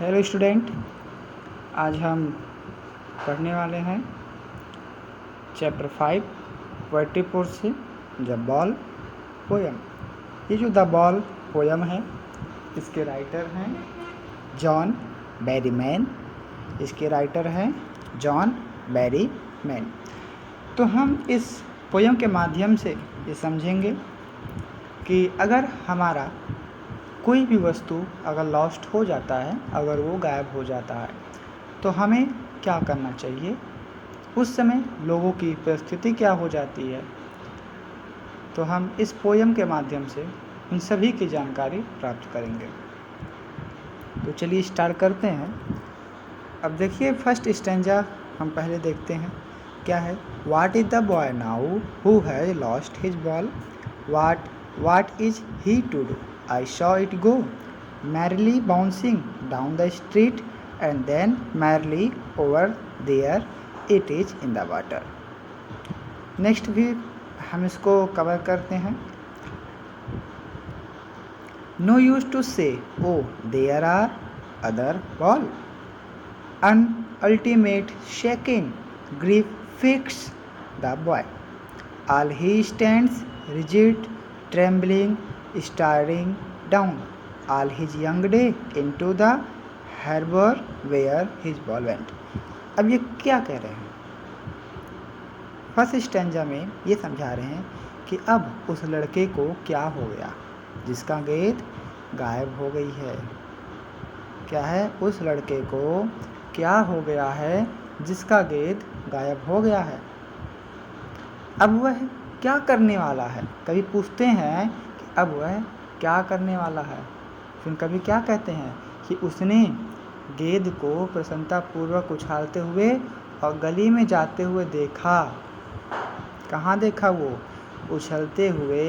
Hello student, आज हम पढ़ने वाले हैं चैप्टर 5 पोएट्री पोर्स से द बॉल पोयम। ये जो द बॉल पोयम है इसके राइटर हैं जॉन बैरीमैन। तो हम इस पोयम के माध्यम से ये समझेंगे कि अगर हमारा कोई भी वस्तु अगर लॉस्ट हो जाता है, अगर वो गायब हो जाता है, तो हमें क्या करना चाहिए, उस समय लोगों की परिस्थिति क्या हो जाती है। तो हम इस पोयम के माध्यम से उन सभी की जानकारी प्राप्त करेंगे। तो चलिए स्टार्ट करते हैं। अब देखिए फर्स्ट स्टैंजा हम पहले देखते हैं क्या है। What is the boy now who has lost his ball, what is he to do, I saw it go, merrily bouncing down the street, and then merrily over there it is in the water. Next भी हम इसको cover करते हैं। No use to say, oh there are other ball, an ultimate shaking grief fixed the boy, all he stands rigid trembling staring down all his young day into the harbor where his ball went। अब ये क्या कह रहे हैं? First stanza में ये समझा रहे हैं कि अब उस लड़के को क्या हो गया जिसका गेंद गायब हो गई है। क्या है? उस लड़के को क्या हो गया है जिसका गेंद गायब हो गया है। अब वह क्या करने वाला है? कभी पूछते हैं अब वह क्या करने वाला है, फिर कभी क्या कहते हैं कि उसने गेंद को प्रसन्नतापूर्वक उछालते हुए और गली में जाते हुए देखा। कहाँ देखा? वो उछलते हुए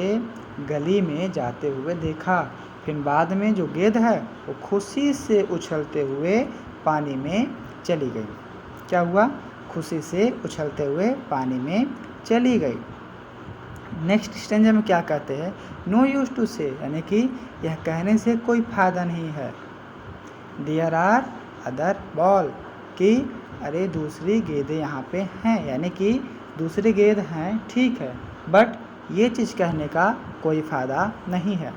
गली में जाते हुए देखा। फिर बाद में जो गेंद है वो खुशी से उछलते हुए पानी में चली गई। क्या हुआ? खुशी से उछलते हुए पानी में चली गई। नेक्स्ट स्टेंजा में क्या कहते हैं? नो यूज टू से, यानी कि यह कहने से कोई फ़ायदा नहीं है। देयर आर अदर बॉल, कि अरे दूसरी गेंदें यहाँ पे हैं, यानी कि दूसरी गेंद हैं, ठीक है, बट ये चीज़ कहने का कोई फ़ायदा नहीं है।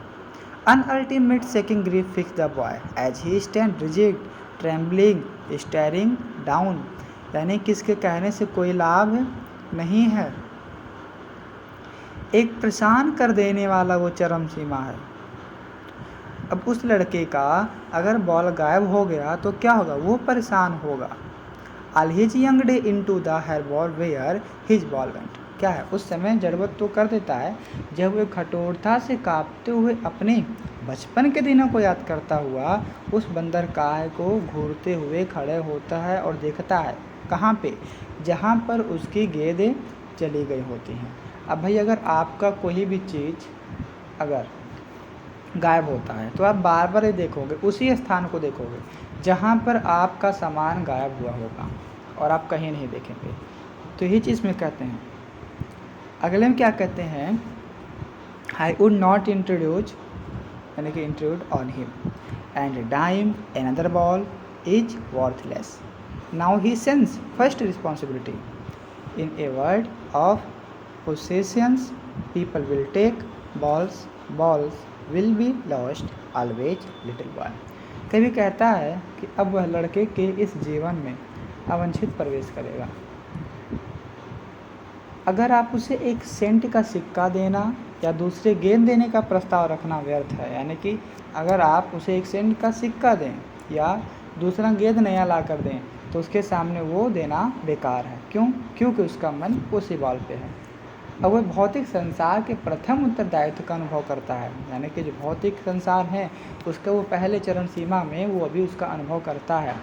An ultimate seeking grief fix the boy as he stand rigid trembling staring down, यानी किसके कहने से कोई लाभ नहीं है। एक परेशान कर देने वाला वो चरम सीमा है। अब उस लड़के का अगर बॉल गायब हो गया तो क्या होगा? वो परेशान होगा। All his young day into the harbour where his ball went, क्या है? उस समय जरूरत तो कर देता है जब वो कठोरता से कांपते हुए अपने बचपन के दिनों को याद करता हुआ उस बंदरगाह को घूरते हुए खड़े होता है और देखता है कहाँ पे? जहाँ पर उसकी गेंदें चली गई होती हैं। अब भाई अगर आपका कोई भी चीज़ अगर गायब होता है तो आप बार बार ही देखोगे, उसी स्थान को देखोगे जहाँ पर आपका सामान गायब हुआ होगा और आप कहीं नहीं देखेंगे। तो यही चीज़ में कहते हैं। अगले में क्या कहते हैं? आई वुड नॉट इंट्रोड्यूस, यानी कि intrude on him and dime another ball is worthless, now he sense first responsibility in a world of possessions people will take balls will be lost always little boy। कभी कहता है कि अब वह लड़के के इस जीवन में अवांछित प्रवेश करेगा। अगर आप उसे एक सेंट का सिक्का देना या दूसरे गेंद देने का प्रस्ताव रखना व्यर्थ है, यानी कि अगर आप उसे एक सेंट का सिक्का दें या दूसरा गेंद नया ला कर दें तो उसके सामने वो देना बेकार है। क्यों? क्योंकि उसका मन उसी बॉल पे है। अब वह भौतिक संसार के प्रथम उत्तरदायित्व का अनुभव करता है, यानी कि जो भौतिक संसार है उसका वो पहले चरण सीमा में वो अभी उसका अनुभव करता है।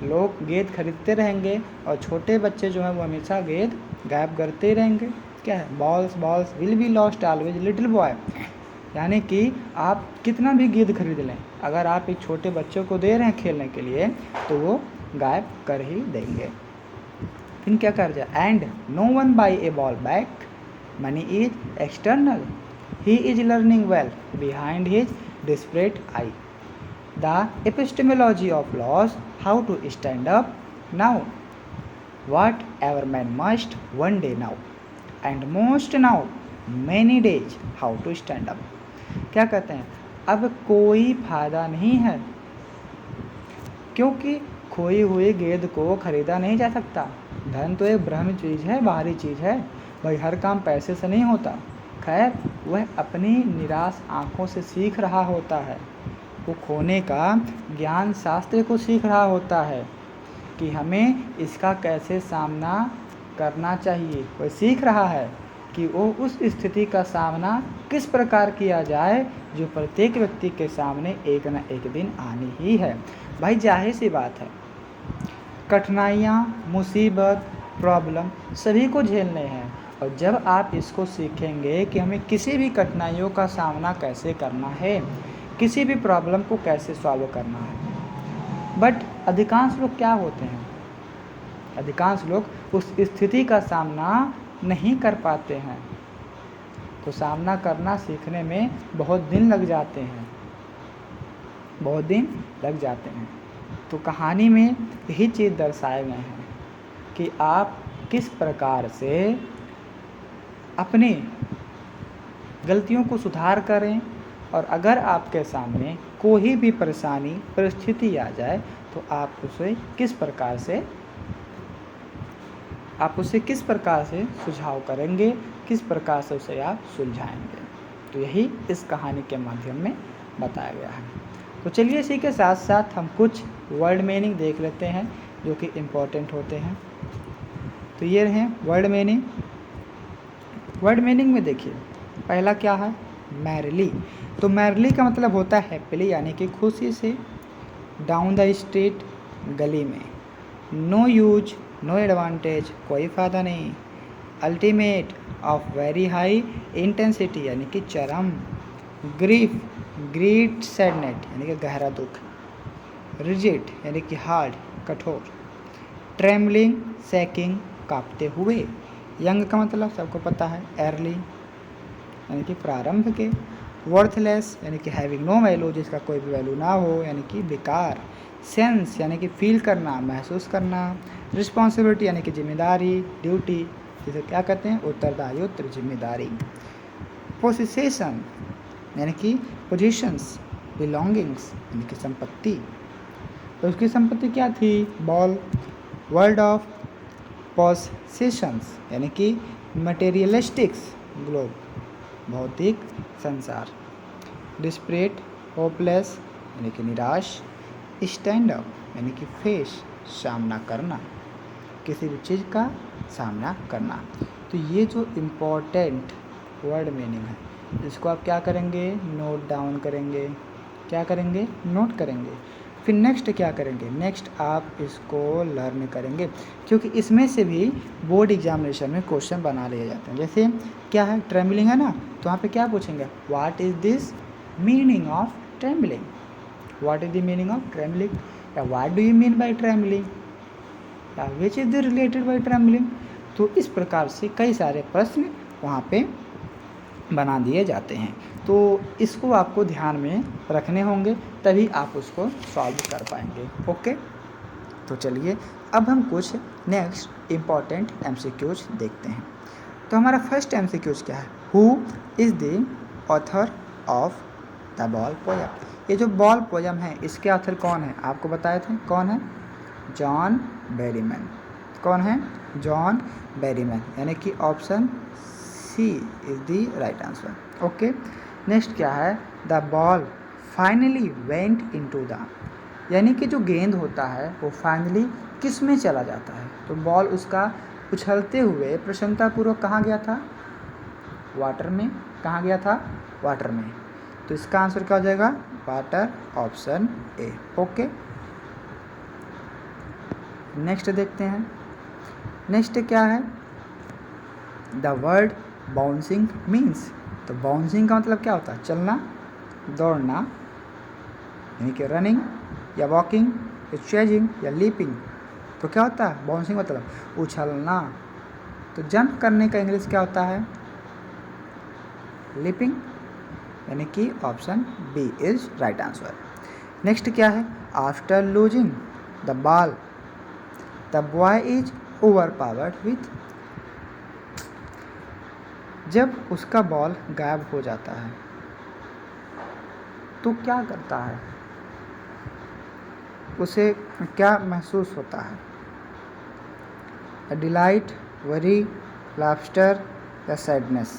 लोग गेंद खरीदते रहेंगे और छोटे बच्चे जो हैं वो हमेशा गेंद गायब करते रहेंगे। क्या है? Balls will be lost always little boy, यानी कि आप कितना भी गेंद खरीद लें, अगर आप एक छोटे बच्चे को दे रहे हैं खेलने के लिए तो वो गायब कर ही देंगे। फिर क्या कर जाए? And no one buy a ball back, money is external, he is learning well behind his desperate eye। The epistemology of loss, how to stand up now, what every man must one day now, and most now many days how to stand up. क्या कहते हैं, अब कोई फायदा नहीं है, क्योंकि खोई हुई गेंद को खरीदा नहीं जा सकता। धन तो एक ब्रह्म चीज़ है, बाहरी चीज़ है भाई, हर काम पैसे से नहीं होता। खैर, वह अपनी निराश आँखों से सीख रहा होता है, वो खोने का ज्ञान शास्त्र को सीख रहा होता है कि हमें इसका कैसे सामना करना चाहिए। वह सीख रहा है कि वो उस स्थिति का सामना किस प्रकार किया जाए जो प्रत्येक व्यक्ति के सामने एक न एक दिन आनी ही है। भाई जाहिर सी बात है, कठिनाइयाँ, मुसीबत, प्रॉब्लम सभी को झेलने हैं, और जब आप इसको सीखेंगे कि हमें किसी भी कठिनाइयों का सामना कैसे करना है, किसी भी प्रॉब्लम को कैसे सॉल्व करना है। बट अधिकांश लोग क्या होते हैं, अधिकांश लोग उस स्थिति का सामना नहीं कर पाते हैं, तो सामना करना सीखने में बहुत दिन लग जाते हैं, बहुत दिन लग जाते हैं। तो कहानी में यही चीज़ दर्शाए गए हैं कि आप किस प्रकार से अपनी गलतियों को सुधार करें, और अगर आपके सामने कोई भी परेशानी परिस्थिति आ जाए तो आप उसे किस प्रकार से सुझाव करेंगे, किस प्रकार से उसे आप सुलझाएंगे। तो यही इस कहानी के माध्यम में बताया गया है। तो चलिए इसी के साथ साथ हम कुछ वर्ड मीनिंग देख लेते हैं जो कि इम्पोर्टेंट होते हैं। तो ये हैं वर्ड मीनिंग। वर्ड मीनिंग में देखिए, पहला क्या है, मैरिली। तो मैरिली का मतलब होता है हैप्पीली, यानी कि खुशी से। डाउन द स्ट्रीट, गली में। नो यूज, नो एडवांटेज, कोई फ़ायदा नहीं। Ultimate, of very high intensity, यानी कि चरम। ग्रीफ, ग्रीट सैडनेस, यानी कि गहरा दुख। रिजिड, यानी कि हार्ड, कठोर। ट्रेमलिंग, शैकिंग, कांपते हुए। यंग का मतलब सबको पता है, अर्ली, यानी कि प्रारंभ के। वर्थलेस, यानी कि हैविंग नो वैल्यू, जिसका कोई भी वैल्यू ना हो, यानी कि बेकार। सेंस, यानी कि फील करना, महसूस करना। रिस्पॉन्सिबिलिटी, यानी कि जिम्मेदारी, ड्यूटी, जिसे क्या कहते हैं, उत्तरदायित्व, जिम्मेदारी। पोसेशन, यानी कि पोजीशंस। बिलोंगिंग्स, यानी कि संपत्ति। तो उसकी संपत्ति क्या थी, बॉल। वर्ल्ड ऑफ पोसेशंस, यानी कि मटेरियलिस्टिक्स, ग्लोब, भौतिक संसार। डिस्परेट, होपलेस, यानी कि निराश। स्टैंड अप, यानी कि फेस, सामना करना, किसी भी चीज़ का सामना करना। तो ये जो इम्पोर्टेंट वर्ड मीनिंग है, इसको आप क्या करेंगे, नोट डाउन करेंगे। क्या करेंगे, नोट करेंगे। फिर नेक्स्ट क्या करेंगे, नेक्स्ट आप इसको लर्न करेंगे, क्योंकि इसमें से भी बोर्ड एग्जामिनेशन में क्वेश्चन बना लिए जाते हैं। जैसे क्या है, ट्रेमलिंग है ना, तो वहाँ पे क्या पूछेंगे, what is this meaning of trembling, what is the meaning of trembling, या what do you mean by trembling, या which is the related by trembling. तो इस प्रकार से कई सारे प्रश्न वहाँ पे बना दिए जाते हैं। तो इसको आपको ध्यान में रखने होंगे, तभी आप उसको सॉल्व कर पाएंगे। ओके, तो चलिए अब हम कुछ नेक्स्ट इम्पॉर्टेंट एमसीक्यूज देखते हैं। तो हमारा फर्स्ट एमसीक्यूज क्या है, who is the author of the ball poem. ये जो बॉल पोयम है, इसके ऑथर कौन है, आपको बताए थे कौन है, जॉन बेरीमैन। कौन है, जॉन बेरीमैन, यानी कि option C is the right answer. Okay, next क्या है, the ball finally went into the, यानी कि जो गेंद होता है वो फाइनली किस में चला जाता है, तो बॉल उसका उछलते हुए प्रसन्नतापूर्वक कहाँ गया था, वाटर में। कहाँ गया था, वाटर में। तो इसका आंसर क्या हो जाएगा, water, option A. Okay, next देखते हैं। नेक्स्ट क्या है, द वर्ड बाउंसिंग मीन्स। तो बाउंसिंग का मतलब क्या होता है, चलना, दौड़ना, यानी कि रनिंग या वॉकिंग या चेजिंग या लीपिंग। तो क्या होता है, बाउंसिंग मतलब उछलना। तो जंप करने का इंग्लिश क्या होता है, लीपिंग, यानी कि option B is right answer. Next क्या है, after losing the ball the boy is overpowered with. जब उसका बॉल गायब हो जाता है तो क्या करता है, उसे क्या महसूस होता है, डिलाइट, वरी, लाफ्टर या सैडनेस।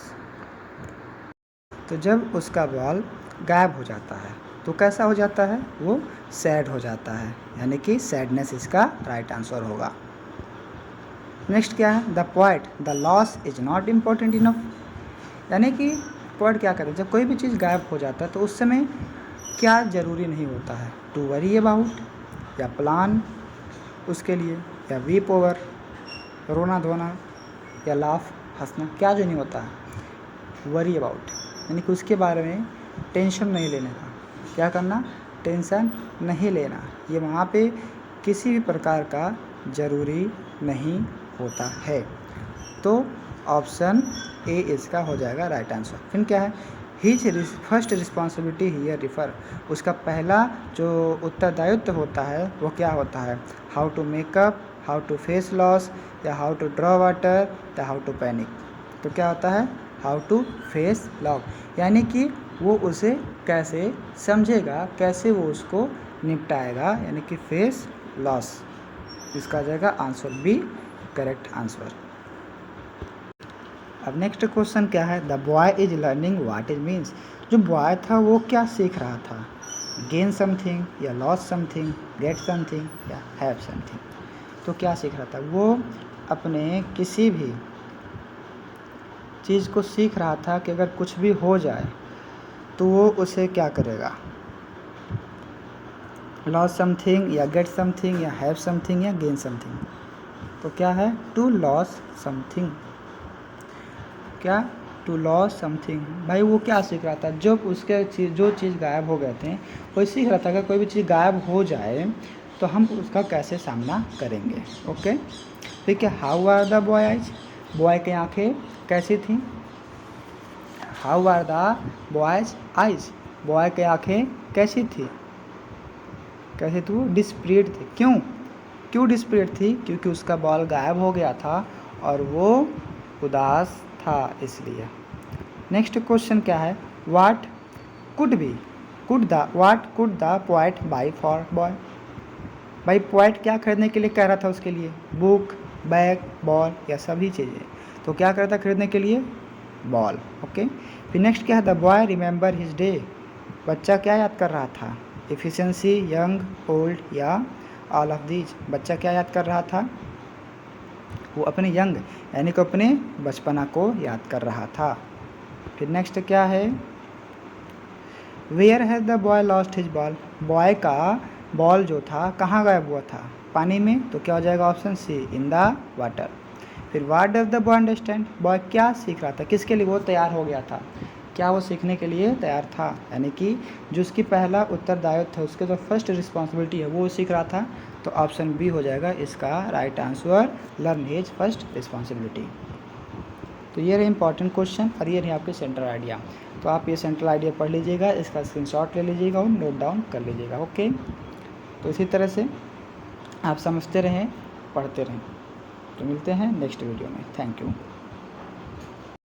तो जब उसका बॉल गायब हो जाता है तो कैसा हो जाता है, वो सैड हो जाता है, यानी कि सैडनेस इसका राइट आंसर होगा। नेक्स्ट क्या है, the poet the loss is not important enough. यानी कि पोएट क्या करता है, जब कोई भी चीज़ गायब हो जाता है तो उस समय क्या ज़रूरी नहीं होता है, टू वरी अबाउट या प्लान उसके लिए, या वीप ओवर रोना धोना, या लाफ हंसना, क्या जो नहीं होता है, वरी अबाउट यानी कि उसके बारे में टेंशन नहीं लेने का। क्या करना, टेंशन नहीं लेना, ये वहाँ पे किसी भी प्रकार का ज़रूरी नहीं होता है। तो ऑप्शन ए इसका हो जाएगा राइट आंसर। फिर क्या है, his first responsibility here refer. उसका पहला जो उत्तरदायित्व होता है वो क्या होता है, how to make up, how to face loss, या हाउ टू ड्रॉ वाटर, या हाउ टू पैनिक। तो क्या होता है, हाउ टू फेस लॉस, यानी कि वो उसे कैसे समझेगा, कैसे वो उसको निपटाएगा, यानी कि फेस लॉस। इसका आ जाएगा आंसर बी करेक्ट आंसर। अब नेक्स्ट क्वेश्चन क्या है, the boy is learning what is means. जो बॉय था वो क्या सीख रहा था, गेन समथिंग, या लॉस समथिंग, गेट समथिंग, या हैव समथिंग। तो क्या सीख रहा था, वो अपने किसी भी चीज़ को सीख रहा था कि अगर कुछ भी हो जाए तो वो उसे क्या करेगा, लॉस समथिंग, या गेट समथिंग, या हैव समथिंग, या गेन समथिंग। तो क्या है, टू लॉस समथिंग। क्या, टू लॉस समथिंग। भाई वो क्या सीख रहा था, जब उसके जो चीज़ गायब हो गए थे वो सीख रहा था कि कोई भी चीज़ गायब हो जाए तो हम उसका कैसे सामना करेंगे। ओके, ठीक है। How are the boy eyes, boy की आँखें कैसी थी, how are the boy's eyes, boy की आँखें कैसी थी, कैसी थी, वो डिस्प्रीड थी। क्यों डिस्प्रीड थी, क्योंकि उसका बॉल गायब हो गया था और वो उदास था इसलिए। नेक्स्ट क्वेश्चन क्या है, what could the poet by for boy. भाई पोएट क्या खरीदने के लिए कह रहा था उसके लिए, बुक, बैग, बॉल, या सभी चीज़ें। तो क्या कर रहा था खरीदने के लिए, बॉल। ओके, फिर नेक्स्ट क्या है, the boy remember his day. बच्चा क्या याद कर रहा था, एफिशिएंसी, यंग, ओल्ड, या ऑल ऑफ दीज। बच्चा क्या याद कर रहा था, वो अपने यंग यानी कि अपने बचपना को याद कर रहा था। फिर नेक्स्ट क्या है, where has the boy lost his ball. Boy का बॉल जो था कहाँ गायब हुआ था, पानी में। तो क्या हो जाएगा option C, in the water. फिर what does the boy understand, boy क्या सीख रहा था, किसके लिए वो तैयार हो गया था, क्या वो सीखने के लिए तैयार था, यानी कि जो उसकी पहला उत्तरदायित्व था, उसके जो फर्स्ट रिस्पॉन्सिबिलिटी है वो सीख रहा था। तो ऑप्शन बी हो जाएगा इसका right answer, learn his first responsibility. तो ये रहे इंपॉर्टेंट क्वेश्चन और ये रहे आपके सेंट्रल आइडिया। तो आप ये सेंट्रल आइडिया पढ़ लीजिएगा, इसका स्क्रीनशॉट ले लीजिएगा और नोट डाउन कर लीजिएगा। ओके, तो इसी तरह से आप समझते रहें, पढ़ते रहें। तो मिलते हैं नेक्स्ट वीडियो में। Thank you.